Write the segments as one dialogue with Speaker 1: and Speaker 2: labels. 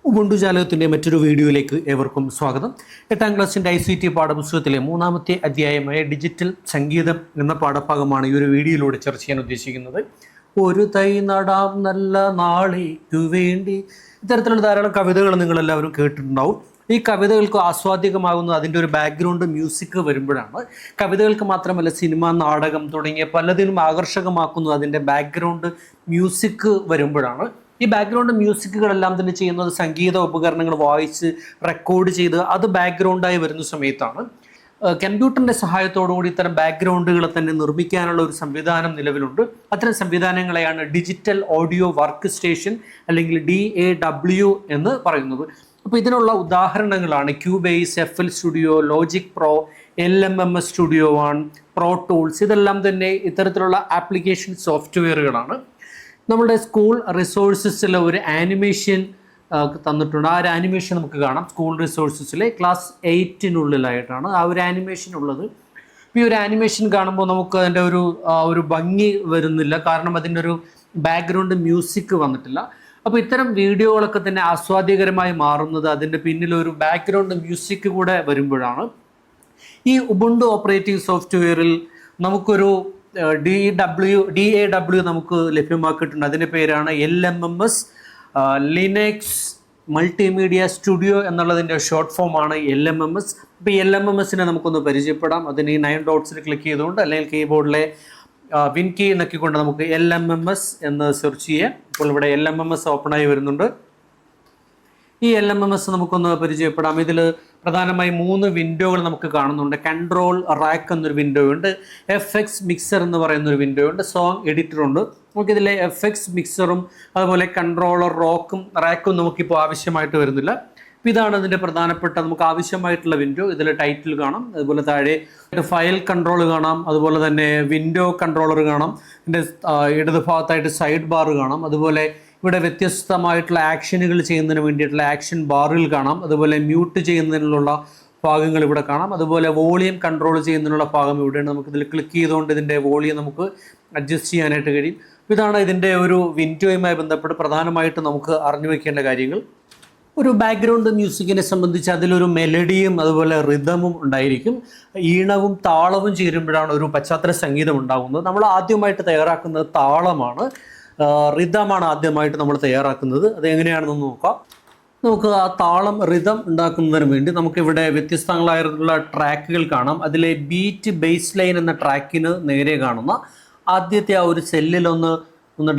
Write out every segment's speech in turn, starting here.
Speaker 1: Ubuntu ജാലകത്തിൻ്റെ മറ്റൊരു വീഡിയോയിലേക്ക് ഏവർക്കും സ്വാഗതം. 8ാം ക്ലാസ്സിൻ്റെ ICT പാഠപുസ്തകത്തിലെ 3ാമത്തെ അധ്യായമായ ഡിജിറ്റൽ സംഗീതം എന്ന പാഠഭാഗമാണ് ഈ ഒരു വീഡിയോയിലൂടെ ചർച്ച ചെയ്യാൻ ഉദ്ദേശിക്കുന്നത്. ഒരു തൈ നടാം നല്ല നാളേക്കു വേണ്ടി, ഇത്തരത്തിലുള്ള ധാരാളം കവിതകൾ നിങ്ങളെല്ലാവരും കേട്ടിട്ടുണ്ടാവും. ഈ കവിതകൾക്ക് ആസ്വാദ്യകമാകുന്നത് അതിൻ്റെ ഒരു ബാക്ക്ഗ്രൗണ്ട് മ്യൂസിക് വരുമ്പോഴാണ്. കവിതകൾക്ക് മാത്രമല്ല, സിനിമ, നാടകം തുടങ്ങിയ പലതിനും ആകർഷകമാക്കുന്നത് അതിൻ്റെ ബാക്ക്ഗ്രൗണ്ട് മ്യൂസിക് വരുമ്പോഴാണ്. ഈ ബാക്ക്ഗ്രൗണ്ട് മ്യൂസിക്കുകളെല്ലാം തന്നെ ചെയ്യുന്നത് സംഗീത ഉപകരണങ്ങൾ വായിച്ച് റെക്കോർഡ് ചെയ്ത് അത് ബാക്ക്ഗ്രൗണ്ടായി വരുന്ന സമയത്താണ്. കമ്പ്യൂട്ടറിൻ്റെ സഹായത്തോടുകൂടി ഇത്തരം ബാക്ക്ഗ്രൗണ്ടുകളെ തന്നെ നിർമ്മിക്കാനുള്ള ഒരു സംവിധാനം നിലവിലുണ്ട്. അത്തരം സംവിധാനങ്ങളെയാണ് ഡിജിറ്റൽ ഓഡിയോ വർക്ക് സ്റ്റേഷൻ അല്ലെങ്കിൽ DAW എന്ന് പറയുന്നത്. അപ്പോൾ ഇതിനുള്ള ഉദാഹരണങ്ങളാണ് Cubase, FL studio, logic pro, LMMS studio 1, pro tools. ഇതെല്ലാം തന്നെ ഇത്തരത്തിലുള്ള ആപ്ലിക്കേഷൻ സോഫ്റ്റ്വെയറുകളാണ്. നമ്മുടെ സ്കൂൾ റിസോഴ്സസിൽ ഒരു ആനിമേഷൻ തന്നിട്ടുണ്ട്. ആ ഒരു ആനിമേഷൻ നമുക്ക് കാണാം. സ്കൂൾ റിസോഴ്സസിലെ ക്ലാസ് 8-നുള്ളിലായിട്ടാണ് ആ ഒരു ആനിമേഷൻ ഉള്ളത്. ഈ ഒരു ആനിമേഷൻ കാണുമ്പോൾ നമുക്ക് അതിൻ്റെ ഒരു ഭംഗി വരുന്നില്ല, കാരണം അതിൻ്റെ ഒരു ബാക്ക്ഗ്രൗണ്ട് മ്യൂസിക് വന്നിട്ടില്ല. അപ്പോൾ ഇത്തരം വീഡിയോകളൊക്കെ തന്നെ ആസ്വാദ്യകരമായി മാറുന്നത് അതിൻ്റെ പിന്നിൽ ഒരു ബാക്ക്ഗ്രൗണ്ട് മ്യൂസിക് കൂടെ വരുമ്പോഴാണ്. ഈ ഉബുണ്ടു ഓപ്പറേറ്റിംഗ് സോഫ്റ്റ്വെയറിൽ നമുക്കൊരു DAW നമുക്ക് ലഭ്യമാക്കിയിട്ടുണ്ട്. അതിൻ്റെ പേരാണ് LMMS, ലിനക്സ് മൾട്ടിമീഡിയ സ്റ്റുഡിയോ എന്നുള്ളതിൻ്റെ ഷോർട്ട് ഫോമാണ് LMMS. ഇപ്പോൾ ഈ LMMSനെ നമുക്കൊന്ന് പരിചയപ്പെടാം. അതിന് ഈ 9 ഡോട്ട്സിൽ ക്ലിക്ക് ചെയ്തുകൊണ്ട് അല്ലെങ്കിൽ കീബോർഡിലെ വിൻ കീ നക്കിക്കൊണ്ട് നമുക്ക് LMMS എന്ന് സെർച്ച് ചെയ്യാം. ഇപ്പോൾ ഇവിടെ LMMS ഓപ്പണായി വരുന്നുണ്ട്. ഈ LMMS നമുക്കൊന്ന് പരിചയപ്പെടാം. ഇതിൽ പ്രധാനമായി 3 വിൻഡോകൾ നമുക്ക് കാണുന്നുണ്ട്. കൺട്രോൾ റാക്ക് എന്നൊരു വിൻഡോ ഉണ്ട്, FX മിക്സർ എന്ന് പറയുന്നൊരു വിൻഡോ ഉണ്ട്, സോങ് എഡിറ്റർ ഉണ്ട്. നമുക്കിതിലെ FX മിക്സറും അതുപോലെ കൺട്രോളർ റാക്കും നമുക്കിപ്പോൾ ആവശ്യമായിട്ട് വരുന്നില്ല. അപ്പോൾ ഇതാണ് ഇതിൻ്റെ പ്രധാനപ്പെട്ട നമുക്ക് ആവശ്യമായിട്ടുള്ള വിൻഡോ. ഇതിൽ ടൈറ്റിൽ കാണാം, അതുപോലെ താഴെ ഫയൽ കൺട്രോൾ കാണാം, അതുപോലെ തന്നെ വിൻഡോ കൺട്രോളർ കാണാം, ഇതിൻ്റെ ഇടത് ഭാഗത്തായിട്ട് സൈഡ് ബാർ കാണാം, അതുപോലെ ഇവിടെ വ്യത്യസ്തമായിട്ടുള്ള ആക്ഷനുകൾ ചെയ്യുന്നതിന് വേണ്ടിയിട്ടുള്ള ആക്ഷൻ ബാറിൽ കാണാം, അതുപോലെ മ്യൂട്ട് ചെയ്യുന്നതിനുള്ള ഭാഗങ്ങൾ ഇവിടെ കാണാം, അതുപോലെ വോളിയം കൺട്രോൾ ചെയ്യുന്നതിനുള്ള ഭാഗം ഇവിടെയാണ്. നമുക്കിതിൽ ക്ലിക്ക് ചെയ്തുകൊണ്ട് ഇതിൻ്റെ വോളിയം നമുക്ക് അഡ്ജസ്റ്റ് ചെയ്യാനായിട്ട് കഴിയും. ഇതാണ് ഇതിൻ്റെ ഒരു വിൻഡോയുമായി ബന്ധപ്പെട്ട് പ്രധാനമായിട്ട് നമുക്ക് അറിഞ്ഞു വയ്ക്കേണ്ട കാര്യങ്ങൾ. ഒരു ബാക്ക്ഗ്രൗണ്ട് മ്യൂസിക്കിനെ സംബന്ധിച്ച് അതിലൊരു മെലഡിയും അതുപോലെ റിതമും ഉണ്ടായിരിക്കും. ഈണവും താളവും ചേരുമ്പോഴാണ് ഒരു പശ്ചാത്തല സംഗീതം ഉണ്ടാകുന്നത്. നമ്മൾ ആദ്യമായിട്ട് തയ്യാറാക്കുന്നത് താളമാണ്, റിതമാണ് ആദ്യമായിട്ട് നമ്മൾ തയ്യാറാക്കുന്നത്. അത് എങ്ങനെയാണെന്ന് നോക്കാം. നമുക്ക് ആ താളം റിതം ഉണ്ടാക്കുന്നതിന് വേണ്ടി നമുക്കിവിടെ വ്യത്യസ്തങ്ങളായിട്ടുള്ള ട്രാക്കുകൾ കാണാം. അതിലെ ബീറ്റ് ബേസ് ലൈൻ എന്ന ട്രാക്കിന് നേരെ കാണുന്ന ആദ്യത്തെ ആ ഒരു സെല്ലിലൊന്ന്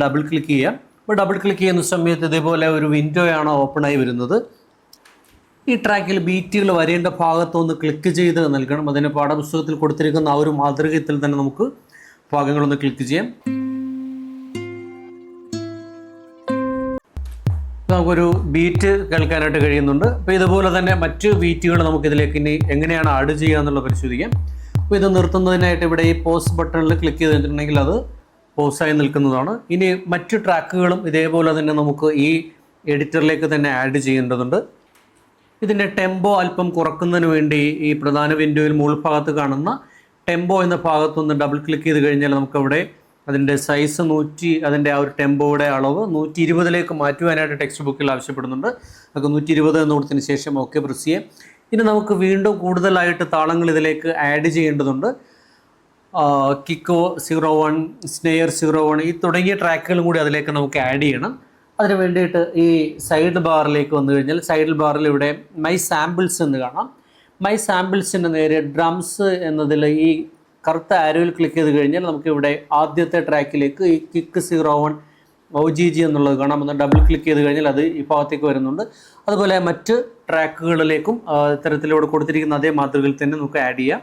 Speaker 1: ഡബിൾ ക്ലിക്ക് ചെയ്യാം. അപ്പോൾ ഡബിൾ ക്ലിക്ക് ചെയ്യുന്ന സമയത്ത് ഇതേപോലെ ഒരു വിൻഡോയാണ് ഓപ്പണായി വരുന്നത്. ഈ ട്രാക്കിൽ ബീറ്റുകൾ വരേണ്ട ഭാഗത്തൊന്ന് ക്ലിക്ക് ചെയ്ത് നൽകണം. അതിന് പാഠപുസ്തകത്തിൽ കൊടുത്തിരിക്കുന്ന ആ ഒരു മാതൃകത്തിൽ തന്നെ നമുക്ക് ഭാഗങ്ങളൊന്ന് ക്ലിക്ക് ചെയ്യാം. നമുക്കൊരു ബീറ്റ് കേൾക്കാനായിട്ട് കഴിയുന്നുണ്ട്. അപ്പോൾ ഇതുപോലെ തന്നെ മറ്റ് ബീറ്റുകൾ നമുക്കിതിലേക്ക് ഇനി എങ്ങനെയാണ് ആഡ് ചെയ്യുക എന്നുള്ളത് പരിശോധിക്കാം. അപ്പോൾ ഇത് നിർത്തുന്നതിനായിട്ട് ഇവിടെ ഈ പോസ് ബട്ടണിൽ ക്ലിക്ക് ചെയ്തിട്ടുണ്ടെങ്കിൽ അത് പോസായി നിൽക്കുന്നതാണ്. ഇനി മറ്റ് ട്രാക്കുകളും ഇതേപോലെ തന്നെ നമുക്ക് ഈ എഡിറ്ററിലേക്ക് തന്നെ ആഡ് ചെയ്യേണ്ടതുണ്ട്. ഇതിൻ്റെ ടെമ്പോ അല്പം കുറക്കുന്നതിന് വേണ്ടി ഈ പ്രധാന വിൻഡോയിൽ മുകൾ ഭാഗത്ത് കാണുന്ന ടെമ്പോ എന്ന ഭാഗത്തൊന്ന് ഡബിൾ ക്ലിക്ക് ചെയ്ത് കഴിഞ്ഞാൽ നമുക്കവിടെ അതിൻ്റെ സൈസ് അതിൻ്റെ ആ ഒരു ടെമ്പോയുടെ അളവ് 120 മാറ്റുവാനായിട്ട് ടെക്സ്റ്റ് ബുക്കിൽ ആവശ്യപ്പെടുന്നുണ്ട്. നമുക്ക് 120 എന്ന് കൊടുത്തതിന് ശേഷം ഓക്കെ പ്രസ് ചെയ്യാം. ഇനി നമുക്ക് വീണ്ടും കൂടുതലായിട്ട് താളങ്ങൾ ഇതിലേക്ക് ആഡ് ചെയ്യേണ്ടതുണ്ട്. കിക്കോ 01, സ്നെയർ 01 ഈ തുടങ്ങിയ ട്രാക്കുകളും കൂടി അതിലേക്ക് നമുക്ക് ആഡ് ചെയ്യണം. അതിന് വേണ്ടിയിട്ട് ഈ സൈഡ് ബാറിലേക്ക് വന്നു കഴിഞ്ഞാൽ സൈഡ് ബാറിൽ ഇവിടെ മൈ സാമ്പിൾസ് എന്ന് കാണാം. മൈ സാമ്പിൾസിൻ്റെ നേരെ ഡ്രംസ് എന്നതിൽ ഈ കറുത്ത ആരോയിൽ ക്ലിക്ക് ചെയ്ത് കഴിഞ്ഞാൽ നമുക്കിവിടെ ആദ്യത്തെ ട്രാക്കിലേക്ക് ഈ കിക്ക് 01 OGG എന്നുള്ളത് കാണാം. ഒന്ന് ഡബിൾ ക്ലിക്ക് ചെയ്ത് കഴിഞ്ഞാൽ അത് ഈ ഭാഗത്തേക്ക് വരുന്നുണ്ട്. അതുപോലെ മറ്റ് ട്രാക്കുകളിലേക്കും ഇത്തരത്തിലൂടെ കൊടുത്തിരിക്കുന്ന അതേ മാതൃകയിൽ തന്നെ നമുക്ക് ആഡ് ചെയ്യാം.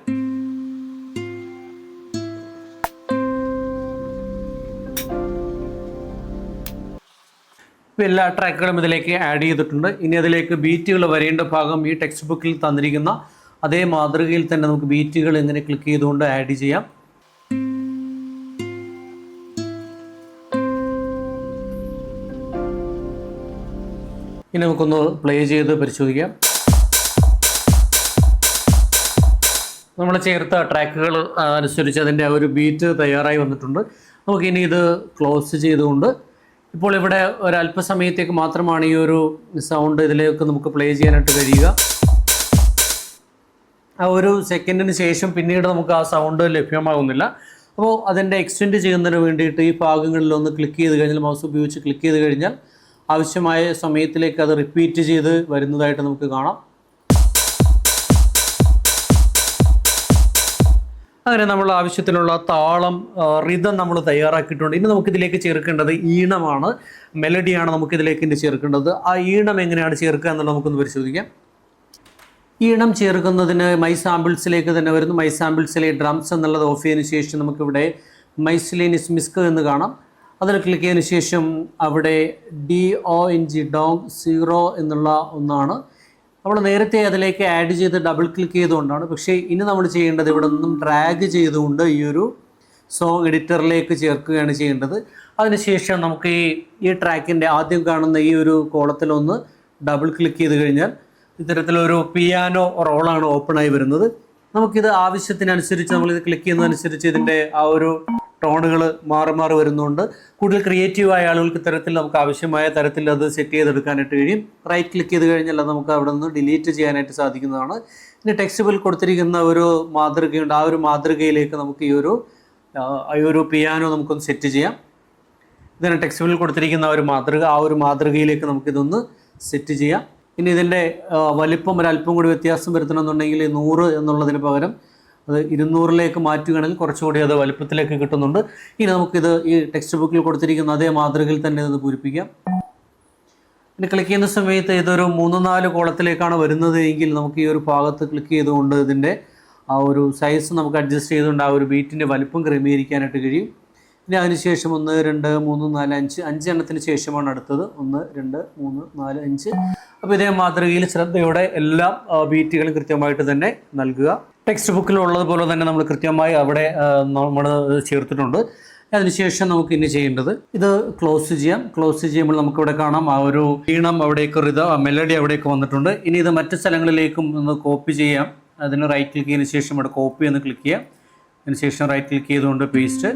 Speaker 1: എല്ലാ ട്രാക്കുകളും ഇതിലേക്ക് ആഡ് ചെയ്തിട്ടുണ്ട്. ഇനി അതിലേക്ക് ബീറ്റുകൾ വരേണ്ട ഭാഗം ഈ ടെക്സ്റ്റ് ബുക്കിൽ തന്നിരിക്കുന്ന അതേ മാതൃകയിൽ തന്നെ നമുക്ക് ബീറ്റുകൾ ഇങ്ങനെ ക്ലിക്ക് ചെയ്തുകൊണ്ട് ആഡ് ചെയ്യാം. ഇനി നമുക്കൊന്ന് പ്ലേ ചെയ്ത് പരിശോധിക്കാം. നമ്മൾ ചേർത്ത ട്രാക്കുകൾ അനുസരിച്ച് അതിൻ്റെ ഒരു ബീറ്റ് തയ്യാറായി വന്നിട്ടുണ്ട്. നമുക്കിനി ഇത് ക്ലോസ് ചെയ്തുകൊണ്ട് ഇപ്പോൾ ഇവിടെ ഒരല്പസമയത്തേക്ക് മാത്രമാണ് ഈ ഒരു സൗണ്ട് ഇതിലേക്ക് നമുക്ക് പ്ലേ ചെയ്യാനായിട്ട് കഴിയുക. ആ ഒരു സെക്കൻഡിന് ശേഷം പിന്നീട് നമുക്ക് ആ സൗണ്ട് ലഭ്യമാകുന്നില്ല. അപ്പോൾ അതിൻ്റെ എക്സ്റ്റെൻഡ് ചെയ്യുന്നതിന് വേണ്ടിയിട്ട് ഈ ഭാഗങ്ങളിലൊന്ന് ക്ലിക്ക് ചെയ്ത് കഴിഞ്ഞാൽ, മൗസ് ഉപയോഗിച്ച് ക്ലിക്ക് ചെയ്ത് കഴിഞ്ഞാൽ ആവശ്യമായ സമയത്തിലേക്ക് അത് റിപ്പീറ്റ് ചെയ്ത് വരുന്നതായിട്ട് നമുക്ക് കാണാം. അങ്ങനെ നമ്മൾ ആവശ്യത്തിനുള്ള താളം, റിതം നമ്മൾ തയ്യാറാക്കിയിട്ടുണ്ട്. ഇനി നമുക്കിതിലേക്ക് ചേർക്കേണ്ടത് ഈണമാണ്, മെലഡിയാണ് നമുക്കിതിലേക്ക് ഇനി ചേർക്കേണ്ടത്. ആ ഈണം എങ്ങനെയാണ് ചേർക്കുക എന്നുള്ളത് നമുക്കൊന്ന് പരിശോധിക്കാം. ഈണം ചേർക്കുന്നതിന് മൈ സാമ്പിൾസിലേക്ക് തന്നെ വരുന്നു. മൈ സാമ്പിൾസിലെ ഡ്രംസ് എന്നുള്ളത് ഓഫ് ചെയ്തതിന് ശേഷം നമുക്കിവിടെ മൈസ്ലേനിസ് മിസ്ക് എന്ന് കാണാം. അതിൽ ക്ലിക്ക് ചെയ്തതിന് ശേഷം അവിടെ DONG ഡോങ് 0 എന്നുള്ള ഒന്നാണ് നമ്മൾ നേരത്തെ അതിലേക്ക് ആഡ് ചെയ്ത് ഡബിൾ ക്ലിക്ക് ചെയ്തുകൊണ്ടാണ്. പക്ഷേ ഇനി നമ്മൾ ചെയ്യേണ്ടത് ഇവിടെ നിന്നും ഡ്രാഗ് ചെയ്തുകൊണ്ട് ഈ ഒരു സോങ് എഡിറ്ററിലേക്ക് ചേർക്കുകയാണ് ചെയ്യേണ്ടത്. അതിനുശേഷം നമുക്ക് ഈ ട്രാക്കിൻ്റെ ആദ്യം കാണുന്ന ഈ ഒരു കോളത്തിലൊന്ന് ഡബിൾ ക്ലിക്ക് ചെയ്ത് കഴിഞ്ഞാൽ ഇത്തരത്തിലൊരു പിയാനോ റോളാണ് ഓപ്പണായി വരുന്നത്. നമുക്കിത് ആവശ്യത്തിനനുസരിച്ച് നമ്മളിത് ക്ലിക്ക് ചെയ്യുന്നതനുസരിച്ച് ഇതിൻ്റെ ആ ഒരു ടോണുകൾ മാറി മാറി വരുന്നുണ്ട്. കൂടുതൽ ക്രിയേറ്റീവായ ആളുകൾക്ക് ഇത്തരത്തിൽ നമുക്ക് ആവശ്യമായ തരത്തിൽ അത് സെറ്റ് ചെയ്തെടുക്കാനായിട്ട് കഴിയും. റൈറ്റ് ക്ലിക്ക് ചെയ്ത് കഴിഞ്ഞാൽ അത് നമുക്ക് അവിടെ നിന്ന് ഡിലീറ്റ് ചെയ്യാനായിട്ട് സാധിക്കുന്നതാണ്. ഇനി ടെക്സ്റ്റിൽ കൊടുത്തിരിക്കുന്ന ഒരു മാതൃകയുണ്ട്. ആ ഒരു മാതൃകയിലേക്ക് നമുക്ക് ഈ ഒരു പിയാനോ നമുക്കൊന്ന് സെറ്റ് ചെയ്യാം. ഇതിന് ടെക്സ്റ്റിൽ കൊടുത്തിരിക്കുന്ന ഒരു മാതൃക, ആ ഒരു മാതൃകയിലേക്ക് നമുക്കിതൊന്ന് സെറ്റ് ചെയ്യാം. ഇനി ഇതിൻ്റെ വലിപ്പം ഒരല്പം കൂടി വ്യത്യാസം വരുത്തണമെന്നുണ്ടെങ്കിൽ 100 എന്നുള്ളതിന് പകരം അത് 200ലേക്ക് മാറ്റുകയാണെങ്കിൽ കുറച്ചുകൂടി അത് വലിപ്പത്തിലേക്ക് കിട്ടുന്നുണ്ട്. ഇനി നമുക്കിത് ഈ ടെക്സ്റ്റ് ബുക്കിൽ കൊടുത്തിരിക്കുന്ന അതേ മാതൃകയിൽ തന്നെ ഇത് പൂരിപ്പിക്കാം. ഇനി ക്ലിക്ക് ചെയ്യുന്ന സമയത്ത് ഇതൊരു 3-4 കോളത്തിലേക്കാണ് വരുന്നത് എങ്കിൽ നമുക്ക് ഈ ഒരു ഭാഗത്ത് ക്ലിക്ക് ചെയ്തുകൊണ്ട് ഇതിൻ്റെ ആ ഒരു സൈസ് നമുക്ക് അഡ്ജസ്റ്റ് ചെയ്തുകൊണ്ട് ആ ഒരു ബീറ്റിൻ്റെ വലിപ്പം ക്രമീകരിക്കാനായിട്ട് കഴിയും. ഇനി അതിനുശേഷം 1, 2, 3, 4, 5 എണ്ണത്തിന് ശേഷമാണ് അടുത്തത് 1, 2, 3, 4, 5. അപ്പോൾ ഇതേ മാതൃകയിൽ ശ്രദ്ധയോടെ എല്ലാ ബീറ്റുകളും കൃത്യമായിട്ട് തന്നെ നൽകുക. ടെക്സ്റ്റ് ബുക്കിലുള്ളതുപോലെ തന്നെ നമ്മൾ കൃത്യമായി അവിടെ നമ്മൾ ചേർത്തിട്ടുണ്ട്. അതിനുശേഷം നമുക്ക് ഇനി ചെയ്യേണ്ടത് ഇത് ക്ലോസ് ചെയ്യാം. ക്ലോസ് ചെയ്യുമ്പോൾ നമുക്കിവിടെ കാണാം ആ ഒരു ഈണം അവിടേക്ക്, മെലഡി അവിടേക്ക് വന്നിട്ടുണ്ട്. ഇനി ഇത് മറ്റ് സ്ഥലങ്ങളിലേക്കും ഒന്ന് കോപ്പി ചെയ്യാം. അതിന് റൈറ്റ് ക്ലിക്ക് ചെയ്തതിന് ശേഷം ഇവിടെ കോപ്പി എന്ന് ക്ലിക്ക് ചെയ്യാം. അതിനുശേഷം റൈറ്റ് ക്ലിക്ക് ചെയ്തുകൊണ്ട് പേസ്റ്റ്.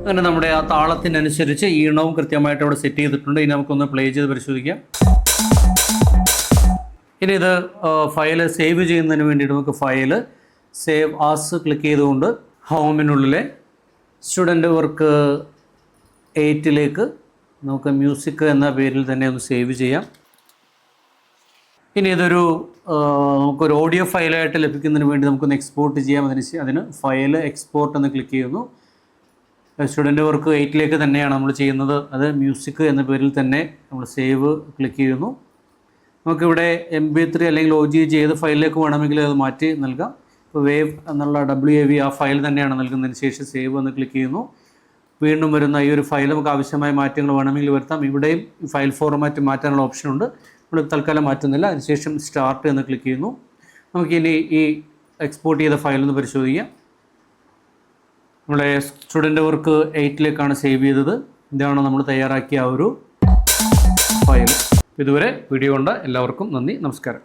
Speaker 1: അങ്ങനെ നമ്മുടെ ആ താളത്തിനനുസരിച്ച് ഈണവും കൃത്യമായിട്ട് അവിടെ സെറ്റ് ചെയ്തിട്ടുണ്ട്. ഇനി നമുക്കൊന്ന് പ്ലേ ചെയ്ത് പരിശോധിക്കാം. ഇനി ഇത് ഫയല് സേവ് ചെയ്യുന്നതിന് വേണ്ടിയിട്ട് നമുക്ക് ഫയല് സേവ് ആസ് ക്ലിക്ക് ചെയ്തുകൊണ്ട് ഹോമിനുള്ളിലെ സ്റ്റുഡൻറ്റ് വർക്ക് 8ലേക്ക് നമുക്ക് മ്യൂസിക് എന്ന പേരിൽ തന്നെ ഒന്ന് സേവ് ചെയ്യാം. ഇനി ഇതൊരു നമുക്കൊരു ഓഡിയോ ഫയലായിട്ട് ലഭിക്കുന്നതിന് വേണ്ടി നമുക്കൊന്ന് എക്സ്പോർട്ട് ചെയ്യാം. അതിന് ഫയല് എക്സ്പോർട്ട് എന്ന് ക്ലിക്ക് ചെയ്യുന്നു. സ്റ്റുഡൻറ്റ് വർക്ക് 8ലേക്ക് തന്നെയാണ് നമ്മൾ ചെയ്യുന്നത്. അത് മ്യൂസിക് എന്ന പേരിൽ തന്നെ നമ്മൾ സേവ് ക്ലിക്ക് ചെയ്യുന്നു. നമുക്കിവിടെ MP3 അല്ലെങ്കിൽ OGG ഏത് ഫയലിലേക്ക് വേണമെങ്കിൽ അത് മാറ്റി നൽകാം. ഇപ്പോൾ വേവ് എന്നുള്ള WAV ആ ഫയൽ തന്നെയാണ് നൽകുന്നതിന് ശേഷം സേവ് എന്ന് ക്ലിക്ക് ചെയ്യുന്നു. വീണ്ടും വരുന്ന ഈ ഒരു ഫയൽ നമുക്ക് ആവശ്യമായ മാറ്റങ്ങൾ വേണമെങ്കിൽ വരുത്താം. ഇവിടെയും ഫയൽ ഫോർമാറ്റ് മാറ്റാനുള്ള ഓപ്ഷനുണ്ട്. നമ്മൾ തൽക്കാലം മാറ്റുന്നില്ല. അതിനുശേഷം സ്റ്റാർട്ട് എന്ന് ക്ലിക്ക് ചെയ്യുന്നു. നമുക്കിനി ഈ എക്സ്പോർട്ട് ചെയ്ത ഫയൽ ഒന്ന് പരിശോധിക്കാം. നമ്മുടെ സ്റ്റുഡൻറ്റ് വർക്ക് 8ലേക്കാണ് സേവ് ചെയ്തത്. ഇതാണ് നമ്മൾ തയ്യാറാക്കിയ ആ ഒരു ഫയൽ. ഇതുവരെ വീഡിയോ കണ്ട എല്ലാവർക്കും നന്ദി, നമസ്കാരം.